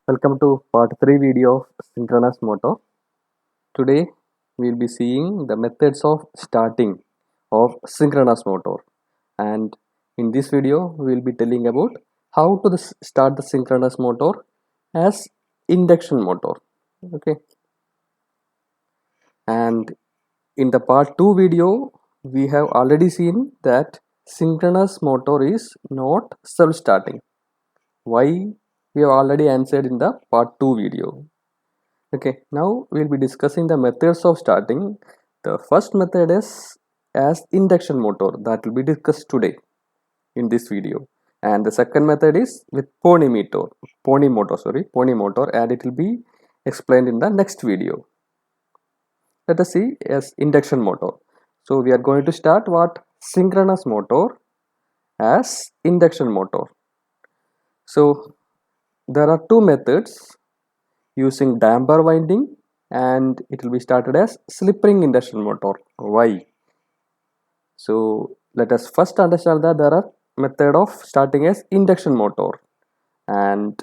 Welcome to part 3 video of synchronous motor. Today we will be seeing the methods of starting of synchronous motor, and in this video we will be telling about how to start the synchronous motor as induction motor. Okay, and in the part 2 video we have already seen that synchronous motor is not self-starting. Why? We have already answered in the part 2 video. Okay, now we'll be discussing the methods of starting. The first method is as induction motor that will be discussed today in this video. And the second method is with pony motor, pony motor, and it will be explained in the next video. Let us see as induction motor. So we are going to start what synchronous motor as induction motor. So there are two methods using damper winding, and it will be started as slip ring induction motor. Why? So let us first understand that there are method of starting as induction motor, and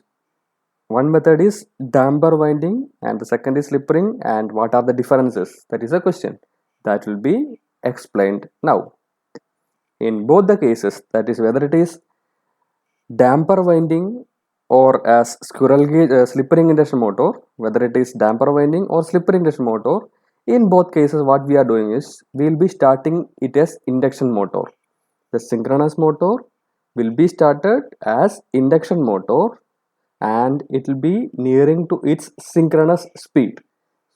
one method is damper winding and the second is slip ring, and what are the differences? That is a question that will be explained now. In both the cases, that is whether it is damper winding or as squirrel cage slip ring induction motor, whether it is damper winding or slip ring induction motor, in both cases what we are doing is we will be starting it as induction motor. The synchronous motor will be started as induction motor and it will be nearing to its synchronous speed.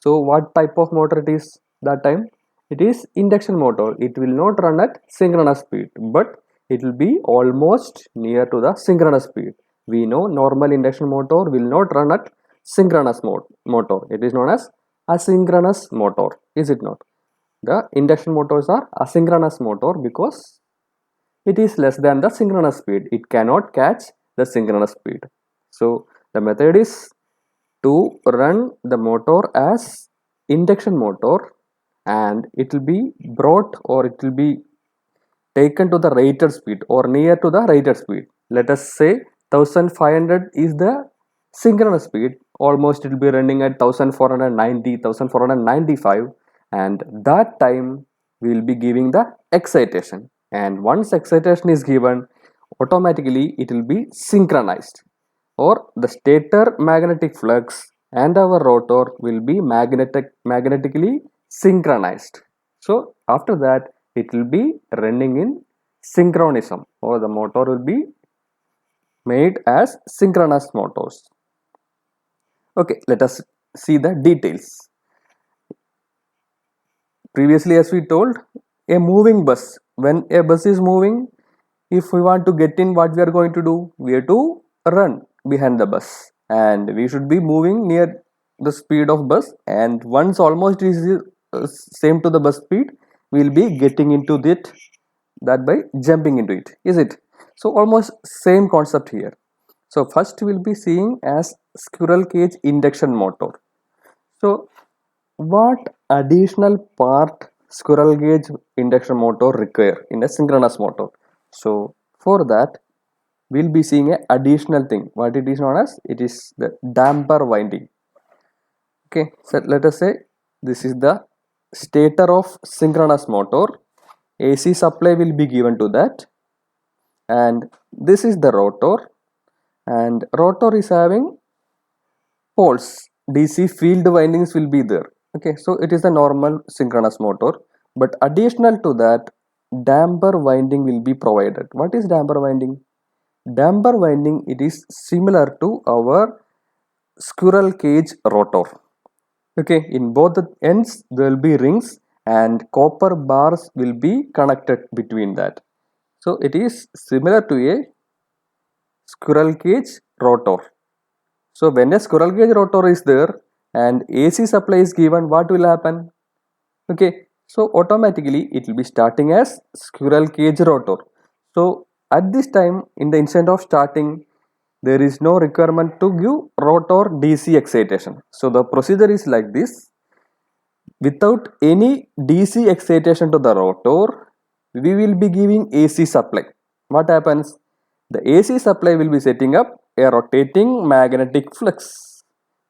So what type of motor it is that time? It is induction motor. It will not run at synchronous speed, but it will be almost near to the synchronous speed. We know normal induction motor will not run at synchronous motor. It is known as asynchronous motor, is it not? The induction motors are asynchronous motor because it is less than the synchronous speed. It cannot catch the synchronous speed. So the method is to run the motor as induction motor, and it will be brought or it will be taken to the rated speed or near to the rated speed. Let us say 1500 is the synchronous speed. Almost it will be running at 1490, 1495, and that time we will be giving the excitation, and once excitation is given, automatically it will be synchronized, or the stator magnetic flux and our rotor will be magnetically synchronized. So after that it will be running in synchronism, or the motor will be made as synchronous motors. Okay, let us see the details. Previously, as we told, a moving bus, when a bus is moving, if we want to get in, what we are going to do? We have to run behind the bus, and we should be moving near the speed of bus, and once almost is same to the bus speed, we will be getting into it, that by jumping into it, is it? So almost same concept here. So first we will be seeing as squirrel cage induction motor. So what additional part squirrel cage induction motor require in a synchronous motor? So for that we'll be seeing a additional thing. What it is known as? It is the damper winding. Okay, so let us say this is the stator of synchronous motor. AC supply will be given to that, and this is the rotor, and rotor is having poles. DC field windings will be there. Okay, so it is the normal synchronous motor, but additional to that, damper winding will be provided. What is damper winding? Damper winding, it is similar to our squirrel cage rotor. Okay, in both the ends there will be rings and copper bars will be connected between that. So it is similar to a squirrel cage rotor. So when a squirrel cage rotor is there and AC supply is given, what will happen? Okay, so automatically it will be starting as squirrel cage rotor. So at this time, in the instant of starting, there is no requirement to give rotor DC excitation. So the procedure is like this. Without any DC excitation to the rotor, we will be giving AC supply. What happens? The AC supply will be setting up a rotating magnetic flux.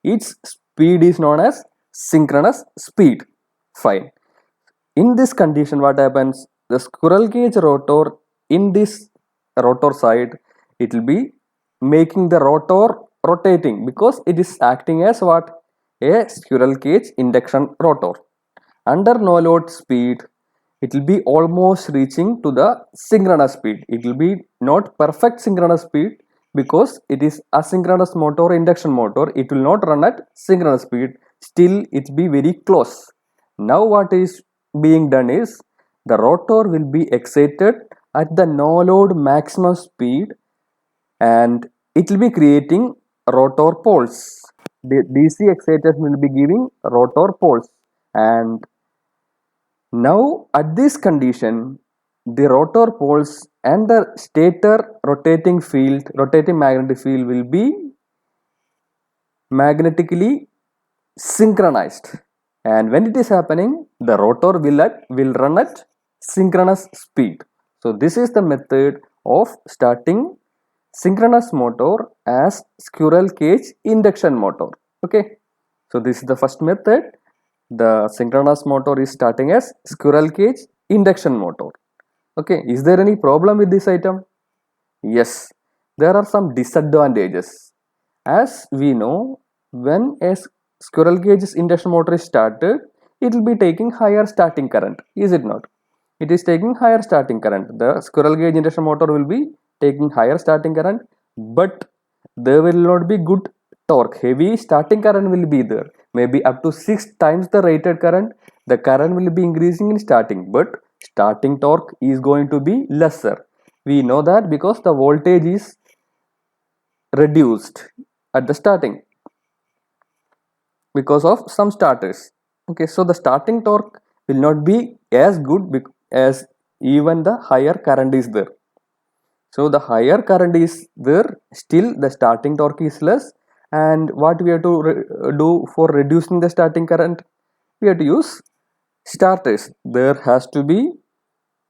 Its speed is known as synchronous speed. Fine. In this condition, what happens? The squirrel cage rotor, in this rotor side, it will be making the rotor rotating because it is acting as what? A squirrel cage induction rotor. Under no load speed, it will be almost reaching to the synchronous speed. It will be not perfect synchronous speed because it is asynchronous motor, induction motor. It will not run at synchronous speed. Still, it will be very close. Now what is being done is the rotor will be excited at the no load maximum speed, and it will be creating rotor poles. The DC excitation will be giving rotor poles, and now at this condition the rotor poles and the stator rotating magnetic field will be magnetically synchronized, and when it is happening the rotor will run at synchronous speed. So this is the method of starting synchronous motor as squirrel cage induction motor. Okay, so this is the first method. The synchronous motor is starting as squirrel cage induction motor. Okay, is there any problem with this item? Yes, there are some disadvantages. As we know, when a squirrel cage induction motor is started, it will be taking higher starting current, is it not? It is taking higher starting current. The squirrel cage induction motor will be taking higher starting current, but there will not be good torque. Heavy starting current will be there, maybe up to 6 times the rated current. The current will be increasing in starting, but starting torque is going to be lesser. We know that because the voltage is reduced at the starting because of some starters. Okay, so the starting torque will not be as good as even the higher current is there. So the higher current is there, still the starting torque is less, and what we have to do for reducing the starting current? We have to use starters. There has to be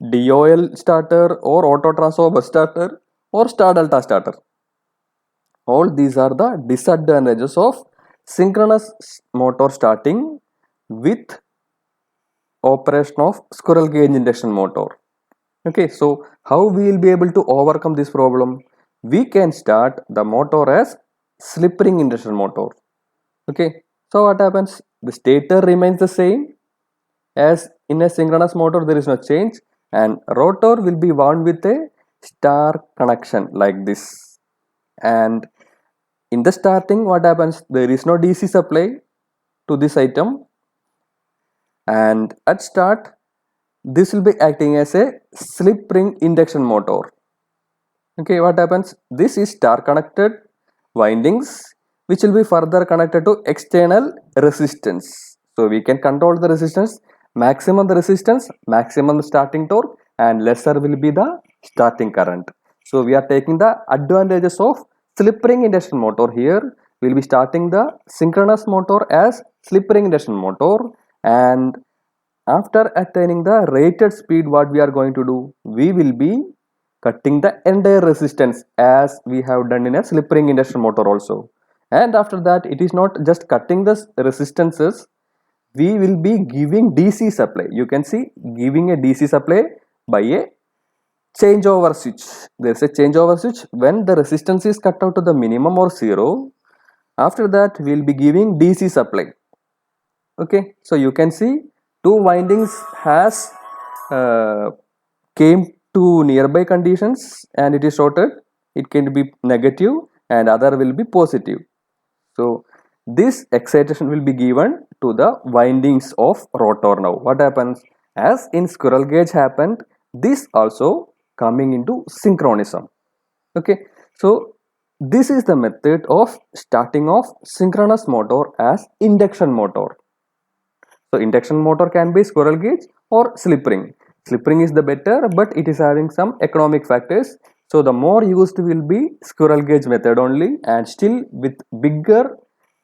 DOL starter or auto transformer starter or star delta starter. All these are the disadvantages of synchronous motor starting with operation of squirrel cage induction motor. Okay, so how we will be able to overcome this problem? We can start the motor as slip ring induction motor. Okay, so what happens? The stator remains the same as in a synchronous motor. There is no change, and rotor will be wound with a star connection like this. And in the starting, what happens? There is no DC supply to this item, and at start this will be acting as a slip ring induction motor. Okay, what happens? This is star connected windings which will be further connected to external resistance. So we can control the resistance, maximum the resistance, maximum starting torque, and lesser will be the starting current. So we are taking the advantages of slip ring induction motor here. We will be starting the synchronous motor as slip ring induction motor, and after attaining the rated speed, what we are going to do? We will be cutting the entire resistance as we have done in a slip ring induction motor also. And after that, it is not just cutting the resistances, we will be giving DC supply. You can see giving a DC supply by a changeover switch. There is a changeover switch. When the resistance is cut out to the minimum or zero, after that we will be giving DC supply. Okay, so you can see two windings has came to nearby conditions and it is shorted. It can be negative and other will be positive. So this excitation will be given to the windings of rotor. Now what happens? As in squirrel cage happened, this also coming into synchronism. Okay, so this is the method of starting of synchronous motor as induction motor. So induction motor can be squirrel cage or slip ring. Slip ring is the better, but it is having some economic factors. So the more used will be squirrel cage method only, and still with bigger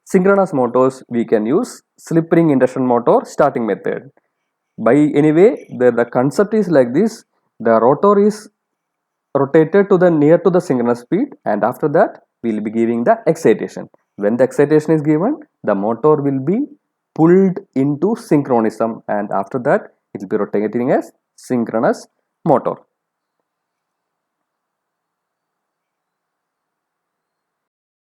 synchronous motors we can use slip ring induction motor starting method. By anyway, the concept is like this: the rotor is rotated to the near to the synchronous speed, and after that will be giving the excitation. When the excitation is given, the motor will be pulled into synchronism, and after that it will be rotating as synchronous motor.